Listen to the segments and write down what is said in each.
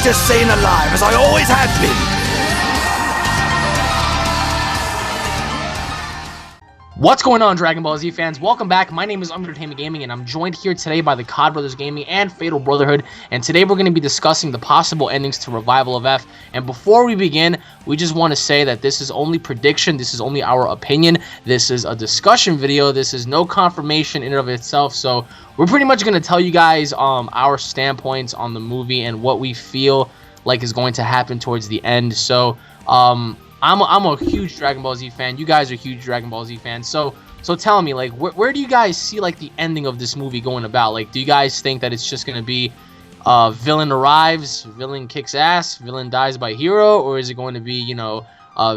greatest Saiyan alive, as I always have been. What's going on, Dragon Ball Z fans? Welcome back. My name is UnrealEntGaming, and I'm joined here today by the COD Brothers Gaming and FatalBrotherhood. And today we're going to be discussing the possible endings to Revival of F. And before we begin, we just want to say that this is only prediction. This is only our opinion. This is a discussion video. This is no confirmation in and of itself. So we're pretty much going to tell you guys our standpoints on the movie and what we feel like is going to happen towards the end. So I'm a huge Dragon Ball Z fan. You guys are huge Dragon Ball Z fans. So tell me, like, where do you guys see, like, the ending of this movie going about? Like, do you guys think that it's just going to be villain arrives, villain kicks ass, villain dies by hero? Or is it going to be, you know,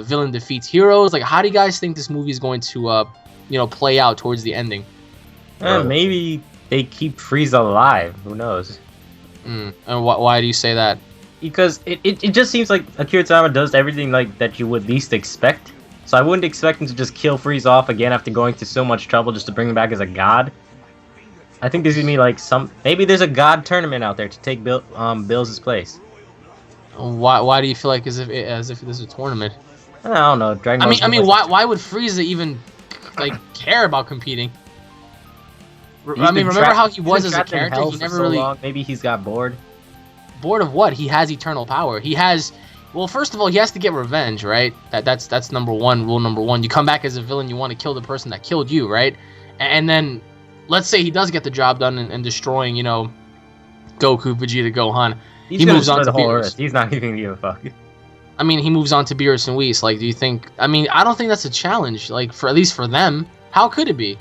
villain defeats heroes? Like, how do you guys think this movie is going to, you know, play out towards the ending? Maybe they keep Frieza alive. Who knows? And why do you say that? Because it just seems like Akira Toriyama does everything like that you would least expect. So I wouldn't expect him to just kill Frieza off again after going to so much trouble just to bring him back as a god. I think there's gonna be like maybe there's a god tournament out there to take Bill's place. Why do you feel like as if this is a tournament? I don't know. Dragon Ball I mean, why would Frieza even like care about competing? I mean, remember how he was as a character? He never really. Maybe he's got bored. Bored of what? He has eternal power. He has, well, first of all, he has to get revenge, right? That's number one, rule number one. You come back as a villain, you want to kill the person that killed you, right? And then, let's say he does get the job done and destroying, you know, Goku, Vegeta, Gohan. He moves on to Beerus. He's not even gonna give a fuck. I mean, he moves on to Beerus and Whis. Like, do you think? I mean, I don't think that's a challenge. Like, for at least for them, how could it be?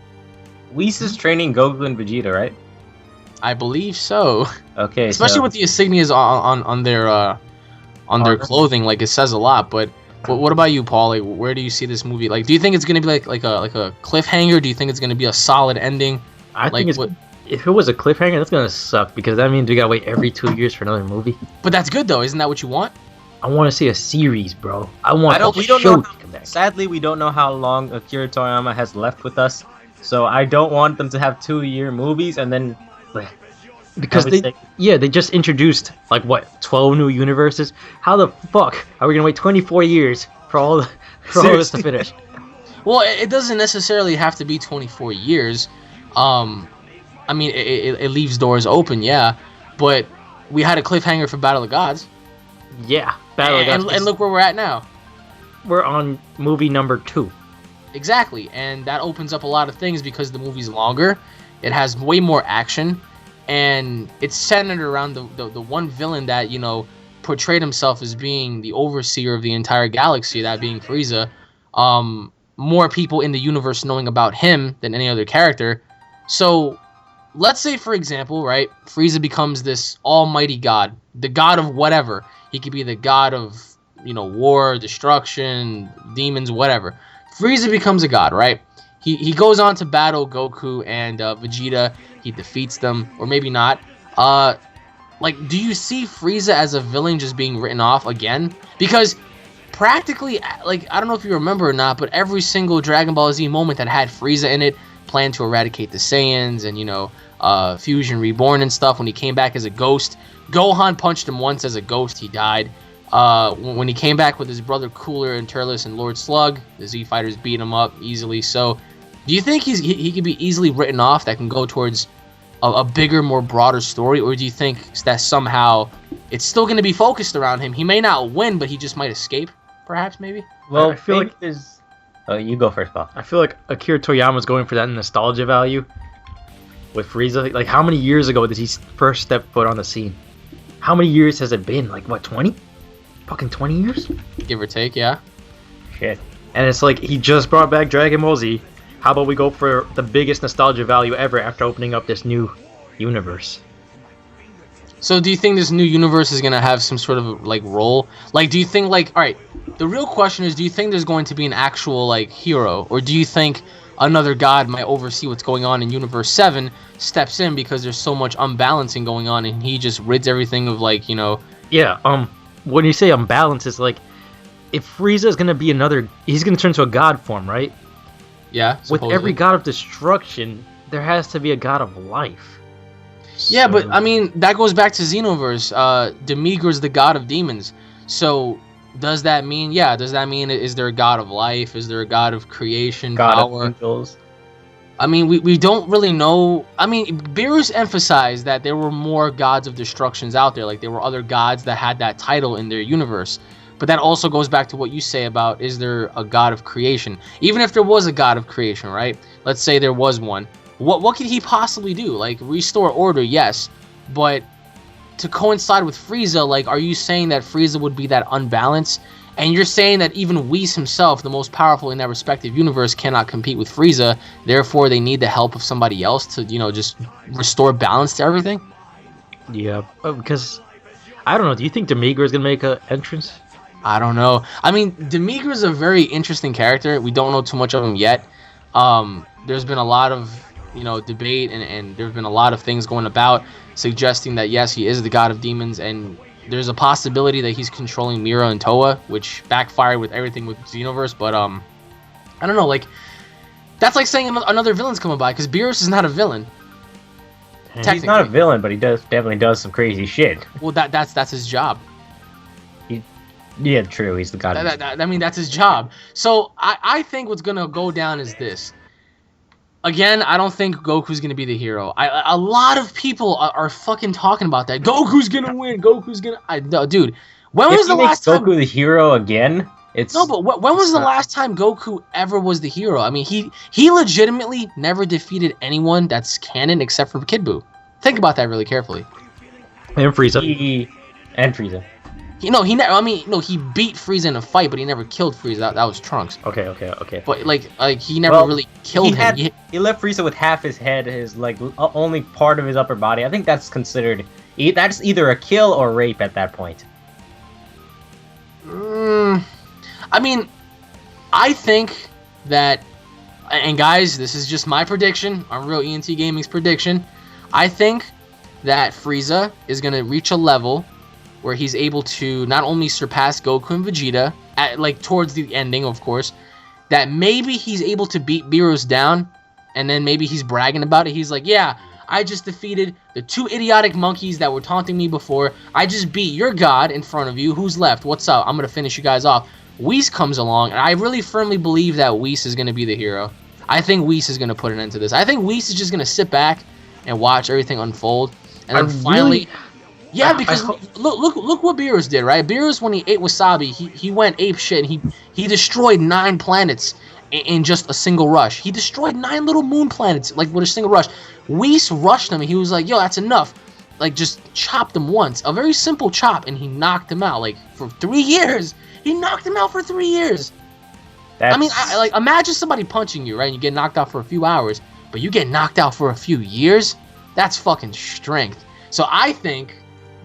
Whis is training Goku and Vegeta, right? I believe so. Okay, especially with the insignias on their clothing, like it says a lot. But what about you, Paul? Like, where do you see this movie? Like, do you think it's gonna be like a cliffhanger? Do you think it's gonna be a solid ending? I think if it was a cliffhanger, that's gonna suck because that means we gotta wait every 2 years for another movie. But that's good though, isn't that what you want? I want to see a series, bro. I want a show to come back. Sadly, we don't know how long Akira Toriyama has left with us, so I don't want them to have 2-year movies and then. Because they just introduced like what 12 new universes. How the fuck are we gonna wait 24 years for all this to finish? Well, it doesn't necessarily have to be 24 years. I mean, it leaves doors open, yeah. But we had a cliffhanger for Battle of Gods. Yeah, Battle of Gods. And look where we're at now. We're on movie number 2. Exactly, and that opens up a lot of things because the movie's longer. It has way more action, and it's centered around the one villain that, you know, portrayed himself as being the overseer of the entire galaxy, that being Frieza. More people in the universe knowing about him than any other character. So, let's say, for example, right, Frieza becomes this almighty god, the god of whatever. He could be the god of, you know, war, destruction, demons, whatever. Frieza becomes a god, right? He goes on to battle Goku and Vegeta. He defeats them, or maybe not. Like, do you see Frieza as a villain just being written off again? Because practically, like, I don't know if you remember or not, but every single Dragon Ball Z moment that had Frieza in it planned to eradicate the Saiyans and, you know, Fusion Reborn and stuff. When he came back as a ghost, Gohan punched him once as a ghost. He died. When he came back with his brother Cooler and Turles and Lord Slug, the Z Fighters beat him up easily. So, do you think he could be easily written off that can go towards a bigger, more broader story? Or do you think that somehow it's still going to be focused around him? He may not win, but he just might escape, perhaps, maybe? Well, I feel like there's... Oh, you go first, Paul. I feel like Akira Toriyama's going for that nostalgia value with Frieza. Like, how many years ago did he first step foot on the scene? How many years has it been? Like, what, 20? Fucking 20 years? Give or take, yeah. Shit. And it's like, he just brought back Dragon Ball Z. How about we go for the biggest nostalgia value ever after opening up this new universe? So do you think this new universe is going to have some sort of, like, role? Like, do you think, like, alright, the real question is, do you think there's going to be an actual, like, hero? Or do you think another god might oversee what's going on in Universe 7, steps in because there's so much unbalancing going on, and he just rids everything of, like, you know... Yeah, when you say unbalance, it's like, if Frieza is going to be he's going to turn to a god form, right? Yeah, supposedly. With every god of destruction, there has to be a god of life. Yeah, but I mean that goes back to Xenoverse. Demiurge's the god of demons. So does that mean? Yeah. Does that mean is there a god of life? Is there a god of creation, God power? of angels. I mean, we don't really know. I mean, Beerus emphasized that there were more gods of destructions out there. Like there were other gods that had that title in their universe. But that also goes back to what you say about is there a god of creation? Even if there was a god of creation, right? Let's say there was one. What could he possibly do? Like restore order, yes, but to coincide with Frieza, like, are you saying that Frieza would be that unbalanced? And you're saying that even Whis himself, the most powerful in that respective universe, cannot compete with Frieza. Therefore, they need the help of somebody else to, just restore balance to everything. Yeah, because I don't know. Do you think Demiurge is gonna make an entrance? I don't know. I mean, Demiurge is a very interesting character. We don't know too much of him yet. There's been a lot of debate and there's been a lot of things going about suggesting that yes, he is the god of demons, and there's a possibility that he's controlling Mira and Toa, which backfired with everything with Xenoverse. But I don't know. Like that's like saying another villain's coming by, because Beerus is not a villain. He's not a villain, but he definitely does some crazy shit. Well, that's his job. Yeah, true. He's the god. I mean, that's his job. So I think what's gonna go down is this. Again, I don't think Goku's gonna be the hero. A lot of people are fucking talking about that. Goku's gonna win. Goku's gonna. No, dude. When was the last time Goku the hero again? It's no, but when was the last time Goku ever was the hero? I mean, he legitimately never defeated anyone that's canon except for Kid Buu. Think about that really carefully. And Frieza. And Frieza. He beat Frieza in a fight, but he never killed Frieza. That was Trunks. Okay. But like he never really killed him. He left Frieza with half his head, his only part of his upper body. I think that's considered that's either a kill or rape at that point. I mean, I think that, and guys, this is just my prediction, UnrealEntGaming's prediction. I think that Frieza is gonna reach a level where he's able to not only surpass Goku and Vegeta, towards the ending, of course, that maybe he's able to beat Beerus down, and then maybe he's bragging about it. He's like, yeah, I just defeated the 2 idiotic monkeys that were taunting me before. I just beat your god in front of you. Who's left? What's up? I'm going to finish you guys off. Whis comes along, and I really firmly believe that Whis is going to be the hero. I think Whis is going to put an end to this. I think Whis is just going to sit back and watch everything unfold, and then finally... Yeah, because look what Beerus did, right? Beerus, when he ate wasabi, he went ape shit, and he destroyed 9 planets in just a single rush. He destroyed 9 little moon planets, with a single rush. Whis rushed him, and he was like, yo, that's enough. Just chopped him once. A very simple chop, and he knocked him out, for 3 years. He knocked him out for 3 years. I mean, imagine somebody punching you, right? And you get knocked out for a few hours, but you get knocked out for a few years? That's fucking strength. So I think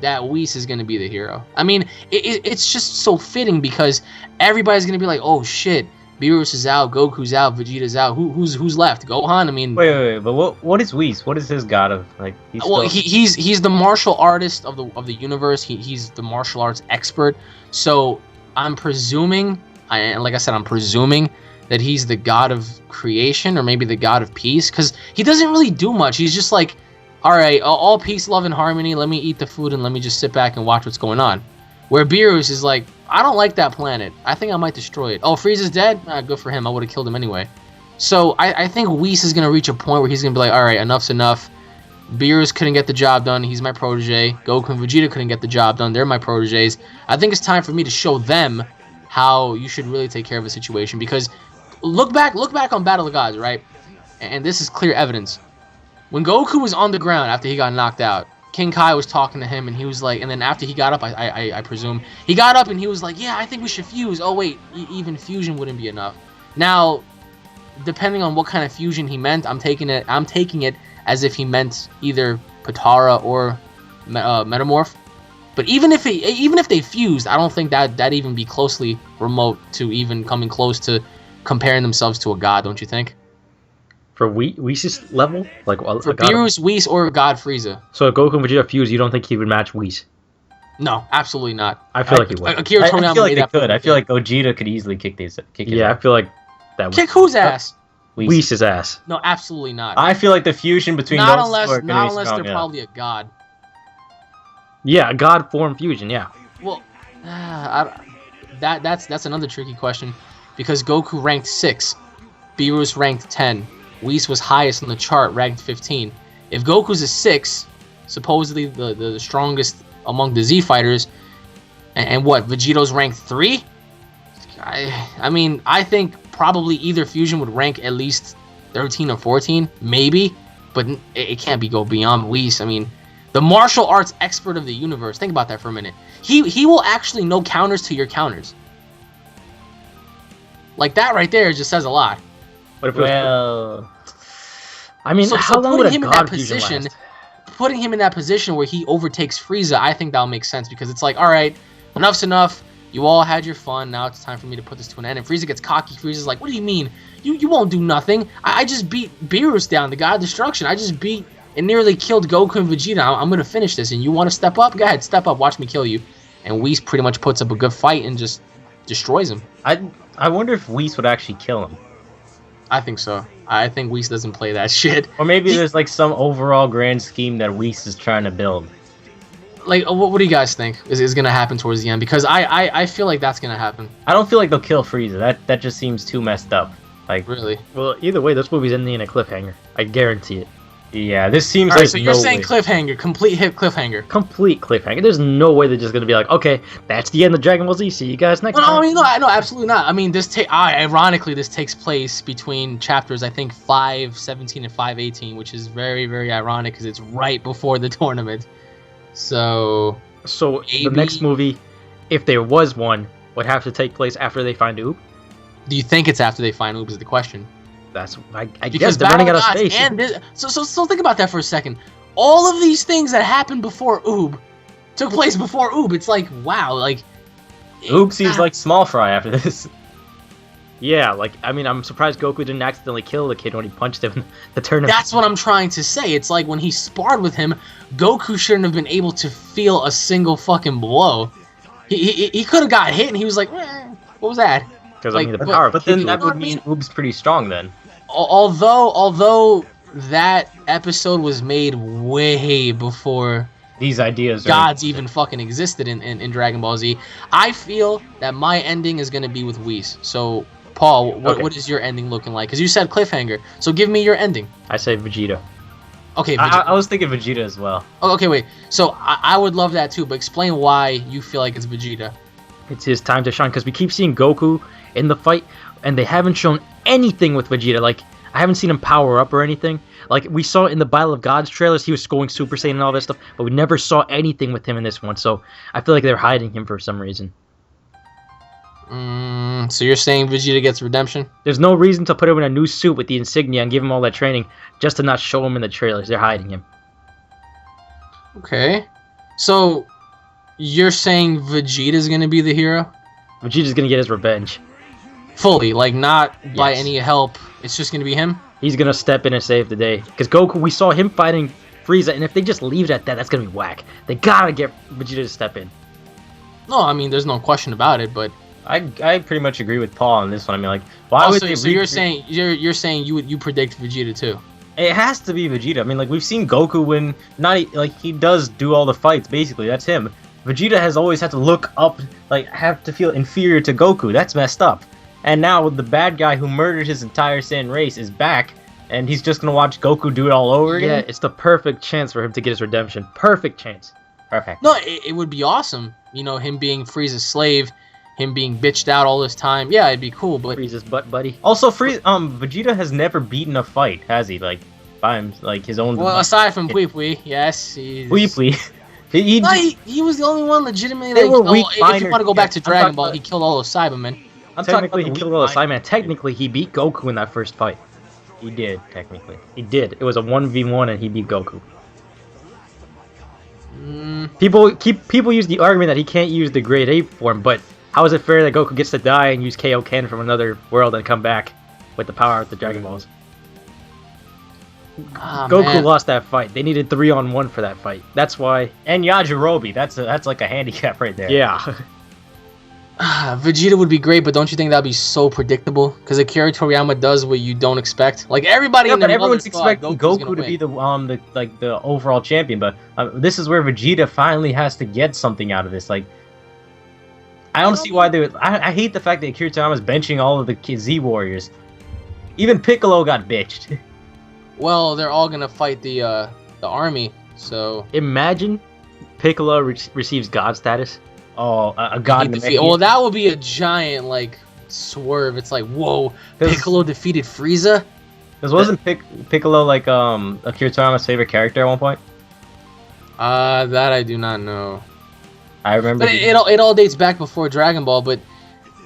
that Whis is going to be the hero. I mean, it's just so fitting because everybody's going to be like, oh shit, Beerus is out, Goku's out, Vegeta's out. Who's left? Gohan? I mean, wait, but what is Whis? What is his god of he's the martial artist of the universe. He's the martial arts expert. So I'm presuming, I'm presuming that he's the god of creation or maybe the god of peace, because he doesn't really do much. He's just like, all right, all peace, love, and harmony. Let me eat the food and let me just sit back and watch what's going on. Where Beerus is like, I don't like that planet. I think I might destroy it. Oh, Frieza's dead? Good for him. I would have killed him anyway. So I think Whis is going to reach a point where he's going to be like, all right, enough's enough. Beerus couldn't get the job done. He's my protege. Goku and Vegeta couldn't get the job done. They're my proteges. I think it's time for me to show them how you should really take care of a situation. Because look back on Battle of Gods, right? And this is clear evidence. When Goku was on the ground after he got knocked out, King Kai was talking to him, and he was like, and then after he got up, I presume, he got up and he was like, yeah, I think we should fuse. Oh, wait, even fusion wouldn't be enough. Now, depending on what kind of fusion he meant, I'm taking it as if he meant either Potara or Metamorph. But even if they fused, I don't think that'd even be closely remote to even coming close to comparing themselves to a god, don't you think? For Whis' level? For Beerus, Whis, or God Frieza. So if Goku and Vegeta fuse, you don't think he would match Whis? No, absolutely not. I feel like he would. I feel like he could. I feel like Vegeta could easily kick his I feel like that would... Kick whose ass? Whis' ass. No, absolutely not. I feel like the fusion between not those unless, two are gonna not be unless strong they're enough. probably a god. Yeah, God form fusion. Yeah. Well, that's another tricky question, because Goku ranked 6, Beerus ranked 10, Whis was highest on the chart, ranked 15. If Goku's a 6, supposedly the strongest among the Z fighters, and what, Vegito's ranked 3? I mean, I think probably either fusion would rank at least 13 or 14, maybe, but it can't go beyond Whis. I mean, the martial arts expert of the universe. Think about that for a minute. He will actually know counters to your counters. Like, that right there just says a lot. But if it was, Well, I mean, So how long would putting a him in that God fusion position, last? putting him in that position where he overtakes Frieza, I think that'll make sense, because it's like, all right, enough's enough. You all had your fun. Now it's time for me to put this to an end. And Frieza gets cocky. Frieza's like, what do you mean? You won't do nothing. I just beat Beerus down, the god of destruction. I just beat and nearly killed Goku and Vegeta. I'm going to finish this. And you want to step up? Go ahead, step up. Watch me kill you. And Whis pretty much puts up a good fight and just destroys him. I wonder if Whis would actually kill him. I think so. I think Whis doesn't play that shit. Or maybe there's like some overall grand scheme that Whis is trying to build. Like, what do you guys think is going to happen towards the end? Because I feel like that's going to happen. I don't feel like they'll kill Frieza. That just seems too messed up. Like, Really. Well, either way, this movie's ending in a cliffhanger. I guarantee it. yeah, this seems All right, like so you're no saying way. cliffhanger, complete hit cliffhanger. Complete cliffhanger. There's no way they're just gonna be like, okay, that's the end of Dragon Ball Z. See you guys next No, time. I mean, no, absolutely not. I mean, ironically, this takes place between chapters, I think, 517 and 518, which is very, very ironic because it's right before the tournament. So, So the Maybe- next movie, if there was one, would have to take place after they find Oob. do you think it's after they find Oob is the question? That's I Because guess they're running out of Battle space. Gods and this, so think about that for a second. All of these things that happened before Oob took place before Oob. It's like, wow, like. Oob seems like small fry after this. Yeah, like I mean, I'm surprised Goku didn't accidentally kill the kid when he punched him in the tournament. That's what I'm trying to say. It's like when he sparred with him, Goku shouldn't have been able to feel a single fucking blow. He could have got hit and he was like, what was that? Because like, I mean, the but- power of But then Kid that Buu- would mean Oob's pretty strong then. Although that episode was made way before These ideas are... gods even fucking existed in Dragon Ball Z, I feel that my ending is going to be with Whis. So, Paul, Okay. what is your ending looking like? Because you said cliffhanger, so give me your ending. I say Vegeta. Okay, I was thinking Vegeta as well. okay, wait. So I would love that too, but explain why you feel like it's Vegeta. It's his time to shine because we keep seeing Goku in the fight, and they haven't shown anything with Vegeta. Like, I haven't seen him power up or anything. Like, we saw in the Battle of Gods trailers, he was going Super Saiyan and all that stuff, but we never saw anything with him in this one, so I feel like they're hiding him for some reason. So you're saying Vegeta gets redemption? There's no reason to put him in a new suit with the insignia and give him all that training just to not show him in the trailers. They're hiding him. Okay. So you're saying Vegeta's gonna be the hero? Vegeta's gonna get his revenge. Fully, like not by Yes. any help. It's just gonna be him? He's gonna step in and save the day. Because Goku, we saw him fighting Frieza, and if they just leave it at that, that's gonna be whack. They gotta get Vegeta to step in. No, I mean there's no question about it, but I pretty much agree with Paul on this one. I mean, like, why would also, they so you're recreate- saying you're saying you predict Vegeta too. It has to be Vegeta. I mean, like, we've seen Goku when like he does do all the fights. Basically, that's him. Vegeta has always had to look up, like, have to feel inferior to Goku. That's messed up. And now the bad guy who murdered his entire Saiyan race is back, and he's just gonna watch Goku do it all over Yeah, again. it's the perfect chance for him to get his redemption. Perfect chance. Perfect. No, it would be awesome. You know, him being Frieza's slave, him being bitched out all this time. Yeah, it'd be cool, but Frieza's butt buddy. Also, Vegeta has never beaten a fight, has he? Like, by him, like his own. well, aside from Pui Pui, yes, he's... Weeply. he No, he was the only one legitimately. They Like, were weak if you fighters. want to go back to I'm talking Dragon Ball, about- he killed all those Cybermen. I'm talking Technically, he about the killed weak all the fighters. Saiyaman. Technically, he beat Goku in that first fight. He did, technically. He did. It was a 1v1 and he beat Goku. Mm, People use the argument that he can't use the Grade 8 form, but how is it fair that Goku gets to die and use KO Ken from another world and come back with the power of the Dragon Balls? Goku man. lost that fight. They needed 3-on-1 for that fight. That's why. And Yajirobe, that's like a handicap right there. Yeah. Vegeta would be great, but don't you think that'd be so predictable? Because Akira Toriyama does what you don't expect. Like everybody Yeah, in but their everyone's mother thought expecting Goku's Goku gonna to be win. the overall champion. But this is where Vegeta finally has to get something out of this. Like, I don't see why they would. I hate the fact that Akira Toriyama's benching all of the Z Warriors. Even Piccolo got bitched. Well, they're all gonna fight the army. So Imagine Piccolo receives God status. Oh, a god. well, that would be a giant like swerve. It's like, whoa, 'Cause- Piccolo defeated Frieza. Because wasn't Piccolo like Akira Toriyama's favorite character at one point? That I do not know. I remember. But it all dates back before Dragon Ball. But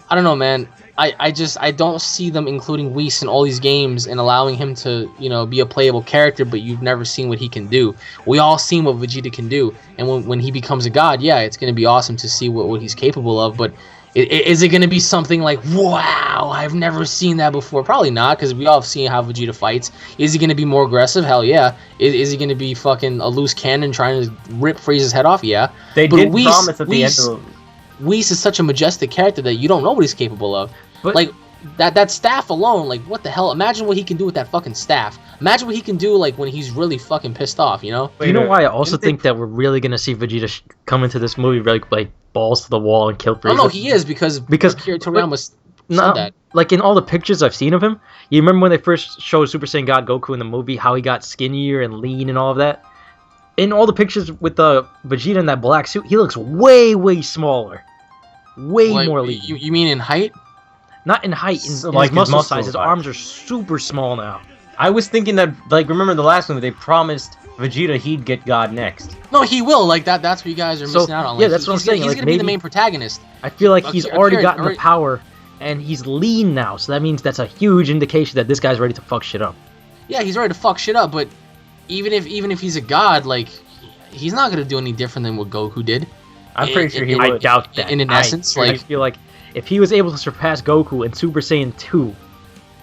I don't know, man. I don't see them including Whis in all these games and allowing him to, you know, be a playable character, but you've never seen what he can do. We all seen what Vegeta can do, and when he becomes a god, yeah, it's gonna be awesome to see what he's capable of. But is it gonna be something like, wow, I've never seen that before? Probably not, because we all have seen how Vegeta fights. Is he gonna be more aggressive? Hell yeah. Is he gonna be fucking a loose cannon trying to rip Frieza's head off? Yeah. They But did Whis- promise at the end Whis- of. Whis is such a majestic character that you don't know what he's capable of. But Like that staff alone, like what the hell? Imagine what he can do with that fucking staff. Imagine what he can do like when he's really fucking pissed off, you know? do you know Wait, why I also didn't they- think that we're really gonna see Vegeta come into this movie like balls to the wall and kill Frieza? Oh no, he is because Akira Toriyama said No, that. like in all the pictures I've seen of him, you remember when they first showed Super Saiyan God Goku in the movie, how he got skinnier and lean and all of that? In all the pictures with the Vegeta in that black suit, he looks way smaller. Way Like, more lean. you mean in height? Not in height, So, in like his muscle his muscle size. His size. arms are super small now. I was thinking that, like, remember the last movie? They promised Vegeta he'd get God next. No, he will. Like that's what you guys are So, missing out on. yeah, Like, that's what I'm he's saying, He's like, gonna be the maybe- main protagonist. I feel like he's Akira- already gotten the Akira- power, and he's lean now, so that means that's a huge indication that this guy's ready to fuck shit up. Yeah, he's ready to fuck shit up, but even if he's a god, like he's not gonna do any different than what Goku did. I'm pretty sure he in- would. I doubt that. in essence, I like feel like if he was able to surpass Goku in Super Saiyan 2,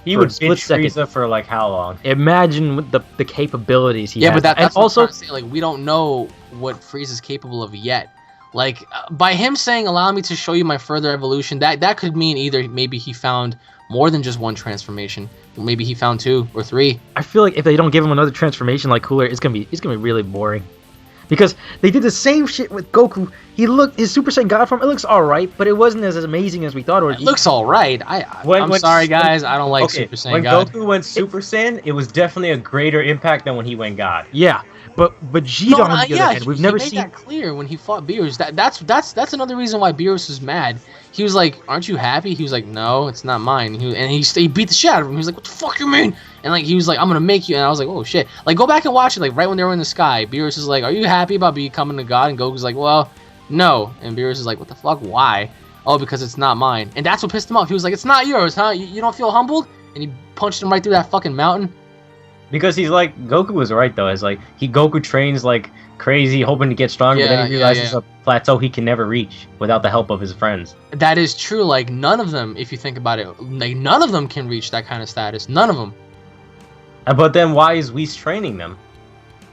He for would a split bitch second. Frieza for like how long? imagine what the capabilities he yeah, has. but that's and what I'm also trying to say. Like we don't know what Frieza's capable of yet. Like by him saying, "Allow me to show you my further evolution," that could mean either maybe he found more than just one transformation, maybe he found 2 or 3. I feel like if they don't give him another transformation like Cooler, it's gonna be really boring. Because they did the same shit with Goku. His Super Saiyan God form, it looks alright, but it wasn't as amazing as we thought it would It be. looks all right. I'm sorry, guys. I don't like Super Saiyan when God. Goku went Super Saiyan, it was definitely a greater impact than when he went God. Yeah, but Vegeta on the other hand, we've never he made seen. that clear when he fought Beerus. That's another reason why Beerus was mad. He was like, "Aren't you happy?" He was like, "No, it's not mine." He beat the shit out of him. He was like, "What the fuck you mean?" And like he was like, "I'm gonna make you." And I was like, "Oh shit!" Like go back and watch it. Like right when they were in the sky, Beerus is like, "Are you happy about becoming a god?" And Goku's like, "Well, no." And Beerus is like, "What the fuck? Why?" "Oh, because it's not mine." And that's what pissed him off. He was like, "It's not yours, huh? You don't feel humbled?" And he punched him right through that fucking mountain. Because he's like, Goku was right though. It's like Goku trains like crazy, hoping to get stronger, but then he realizes a plateau he can never reach without the help of his friends. That is true. Like none of them, if you think about it, like none of them can reach that kind of status. None of them. But then why is Whis training them?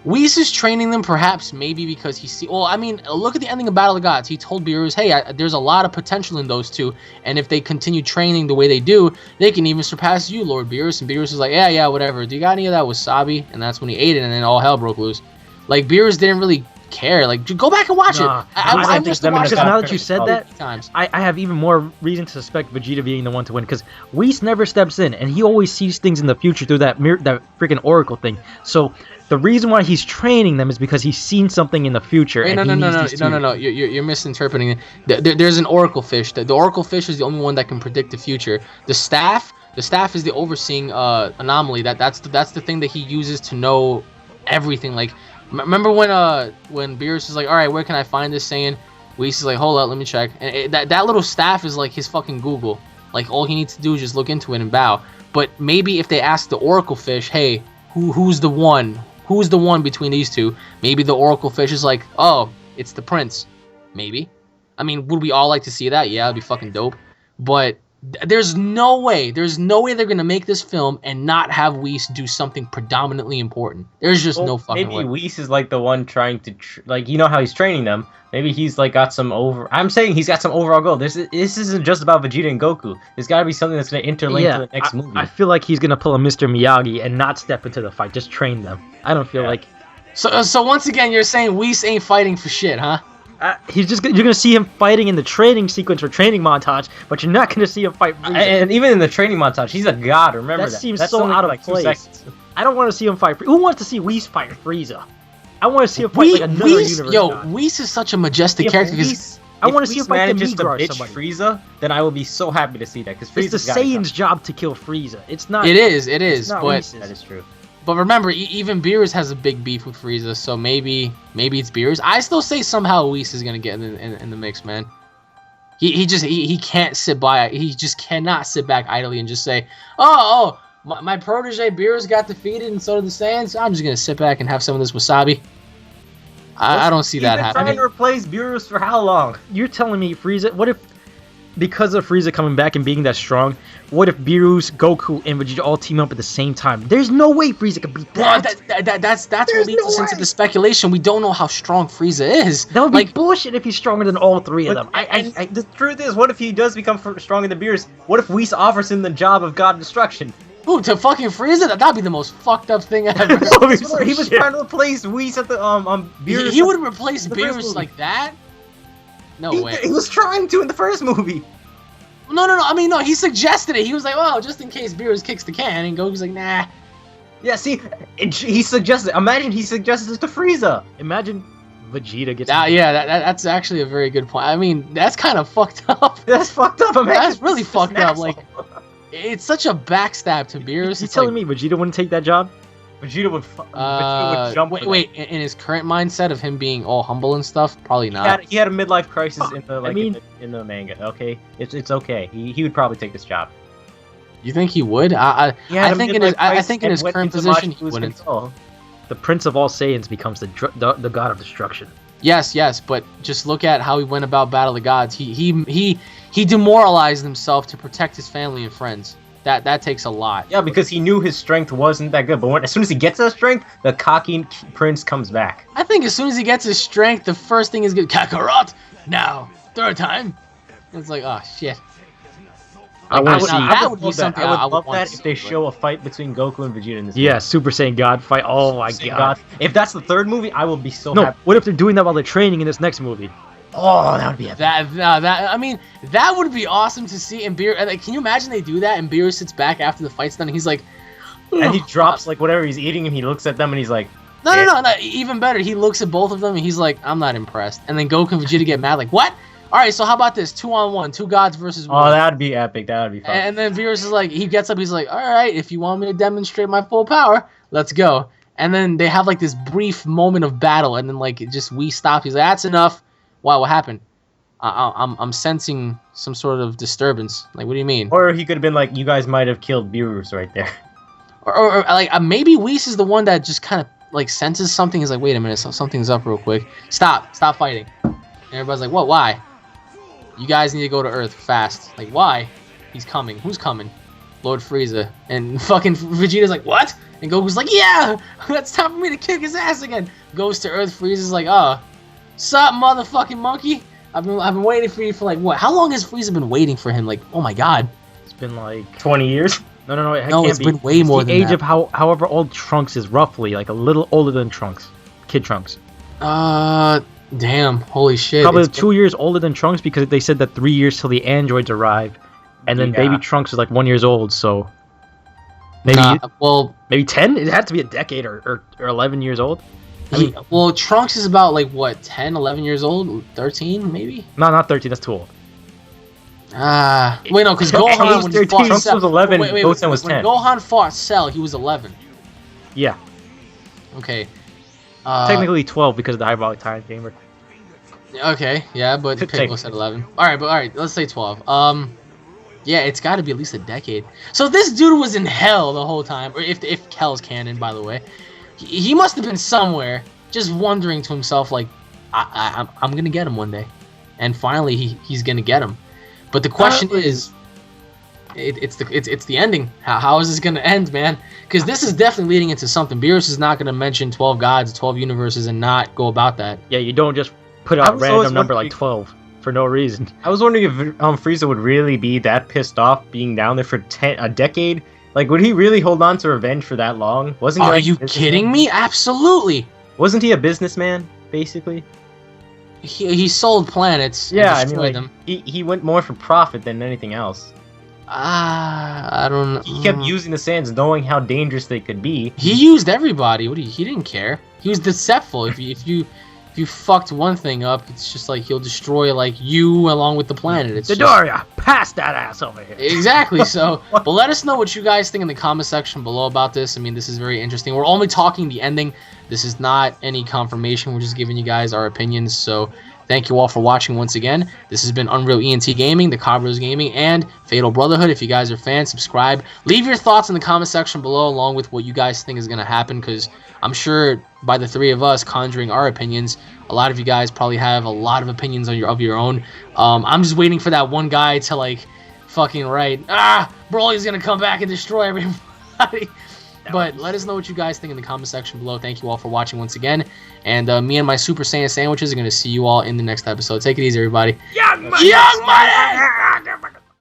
Whis is training them, perhaps, maybe because he see. Well, I mean, look at the ending of Battle of the Gods. He told Beerus, "Hey, there's a lot of potential in those two, and if they continue training the way they do, they can even surpass you, Lord Beerus." And Beerus is like, "Yeah, whatever. Do you got any of that wasabi?" And that's when he ate it, and then all hell broke loose. Like Beerus didn't really care. Like, go back and watch Nah, it. I missed the watch because now that you said that, times. I have even more reason to suspect Vegeta being the one to win, because Whis never steps in, and he always sees things in the future through that freaking Oracle thing. So the reason why he's training them is because he's seen something in the future. Wait, and no. You're misinterpreting it. There's an Oracle fish. The Oracle fish is the only one that can predict the future. The staff is the overseeing anomaly. That's the thing that he uses to know everything. Like, remember when Beerus is like, "All right, where can I find this Saiyan?" Whis is like, "Hold up, let me check." And that little staff is like his fucking Google. Like all he needs to do is just look into it and bow. But maybe if they ask the Oracle fish, "Hey, who's the one? Who's the one between these two?" Maybe the Oracle fish is like, "Oh, it's the Prince." Maybe. I mean, would we all like to see that? Yeah, it'd be fucking dope. But There's no way they're gonna make this film and not have Whis do something predominantly important. There's just no fucking maybe way. Whis is like the one trying to like, you know how he's training them. Maybe he's like got some I'm saying he's got some overall goal. This isn't just about Vegeta and Goku. There's got to be something that's gonna interlink to the next movie. I feel like he's gonna pull a Mr. Miyagi and not step into the fight, just train them. I don't feel like. So once again, you're saying Whis ain't fighting for shit, huh? You're gonna see him fighting in the training sequence or training montage, but you're not gonna see him fight Frieza. And even in the training montage, he's a god. Remember that? Seems That's so only out of like 2 place. seconds. I don't want to see him fight. Who wants to see Whis fight Frieza? I want to see him fight like another universe. Yo, god. Whis is such a majestic character. I want to see him fight the manages to Migrar or bitch somebody. Frieza, then I will be so happy to see that because It's the Saiyan's job to kill Frieza. It's not. It is, not but Whis'. That is true. But remember, even Beerus has a big beef with Frieza, so maybe it's Beerus. I still say somehow Whis is gonna get in the mix, man. He can't sit by. He just cannot sit back idly and just say, my protege Beerus got defeated and so did the Saiyans. So I'm just gonna sit back and have some of this wasabi. I don't see that happening. Trying to replace Beerus for how long? You're telling me Frieza? What if, because of Frieza coming back and being that strong, what if Beerus, Goku, and Vegeta all team up at the same time? There's no way Frieza could beat that. Well, that's what leads us into the speculation. We don't know how strong Frieza is. That would be bullshit if he's stronger than all three of them. The truth is, what if he does become stronger than Beerus? What if Whis offers him the job of God Destruction? Ooh, to fucking Frieza? That'd be the most fucked up thing ever. He was trying to replace Whis at the Beerus. He would replace Beerus like that? No way. He was trying to in the first movie. No. I mean, no. He suggested it. He was like, "Oh, just in case Beerus kicks the can," and Goku's like, "Nah." Yeah, see, he suggested. Imagine he suggested it to Frieza. Imagine Vegeta gets. That's actually a very good point. I mean, that's kind of fucked up. That's fucked up. Imagine That's really fucked up. Like, it's such a backstab to Beerus. You telling me Vegeta wouldn't take that job? Vegeta would jump. Wait. In his current mindset of him being all humble and stuff, probably not. He had a midlife crisis in the in the manga. Okay, it's okay. He would probably take this job. You think he would? I think in his current position he wouldn't. The Prince of all Saiyans becomes the God of Destruction. Yes, but just look at how he went about Battle of the Gods. He demoralized himself to protect his family and friends. That takes a lot. Yeah, because he knew his strength wasn't that good. But as soon as he gets that strength, the cocky prince comes back. I think as soon as he gets his strength, the first thing is good. Kakarot! Now, third time. It's like, oh shit. I would love that if they show a fight between Goku and Vegeta in this. Yeah, movie. Super Saiyan God fight. Oh my god. If that's the third movie, I will be so No, happy. what if they're doing that while they're training in this next movie? Oh, that would be epic. I mean, that would be awesome to see. And can you imagine they do that and Beerus sits back after the fight's done and he's like, and he drops like whatever he's eating and he looks at them and he's like, no, even better. He looks at both of them and he's like, I'm not impressed. And then Goku and Vegeta get mad like, what? All right, so how about this? 2-on-1, 2 gods versus 1. Oh, that'd be epic. That'd be fun. And then Beerus is like, he gets up, he's like, all right, if you want me to demonstrate my full power, let's go. And then they have like this brief moment of battle, and then like we stop. He's like, that's enough. Wow, what happened? I'm sensing some sort of disturbance. Like, what do you mean? Or he could have been like, you guys might have killed Beerus right there. Or like maybe Whis is the one that just kind of like senses something. He's like, wait a minute, something's up real quick. Stop fighting. And everybody's like, what? Why? You guys need to go to Earth fast. Like, why? He's coming. Who's coming? Lord Frieza. And fucking Vegeta's like, what? And Goku's like, yeah, it's time for me to kick his ass again. Goes to Earth. Frieza's like, sup, motherfucking monkey? I've been waiting for you for like what? How long has Frieza been waiting for him? Like, oh my god. It's been like 20 years. No, it can't it's be. been way more the than age that. of however old Trunks is, roughly, like a little older than Trunks. Kid Trunks. Damn, holy shit. Probably 2 years older than Trunks because they said that 3 years till the androids arrive, and then baby Trunks was like 1 year old, so maybe maybe 10. It had to be a decade or 11 years old. Well, Trunks is about like what, 10, 11 years old, 13 maybe. No, not 13. That's too old. Wait, no, because Gohan when he fought Trunks Cell was 11. Wait, Goten was 10. When Gohan fought Cell, he was 11. Yeah. Okay. Technically 12 because of the hyperbolic time chamber. Okay, yeah, but Piccolo said 11. All right, let's say 12. Yeah, it's got to be at least a decade. So this dude was in hell the whole time, or if Hell's canon, by the way, he must have been somewhere, just wondering to himself like, I'm gonna get him one day, and finally he's gonna get him. But the question is, it's the ending. How is this gonna end, man? Because this is definitely leading into something. Beerus is not gonna mention 12 gods, 12 universes, and not go about that. Yeah, you don't just put I out was random always number wondering- like 12 for no reason. I was wondering if Frieza would really be that pissed off being down there for a decade. Like, would he really hold on to revenge for that long? Wasn't he Are like a you businessman? kidding me? Absolutely. Wasn't he a businessman, basically? He sold planets. Yeah, and destroyed them. he went more for profit than anything else. I don't know. He kept using the sands, knowing how dangerous they could be. He used everybody. He didn't care. He was deceitful. If you fucked one thing up, it's just like he'll destroy like you along with the planet. It's just, Doria, pass that ass over here. exactly. So, but let us know what you guys think in the comment section below about this. I mean, this is very interesting. We're only talking the ending. This is not any confirmation. We're just giving you guys our opinions. So, thank you all for watching once again. This has been UnrealEntGaming, the Cabros Gaming, and Fatal Brotherhood. If you guys are fans, subscribe. Leave your thoughts in the comment section below, along with what you guys think is going to happen, because I'm sure by the three of us conjuring our opinions, a lot of you guys probably have a lot of opinions on your own. I'm just waiting for that one guy to like fucking write, Broly's going to come back and destroy everybody. But let us know what you guys think in the comment section below. Thank you all for watching once again. And me and my Super Saiyan sandwiches are going to see you all in the next episode. Take it easy, everybody. Young Young money!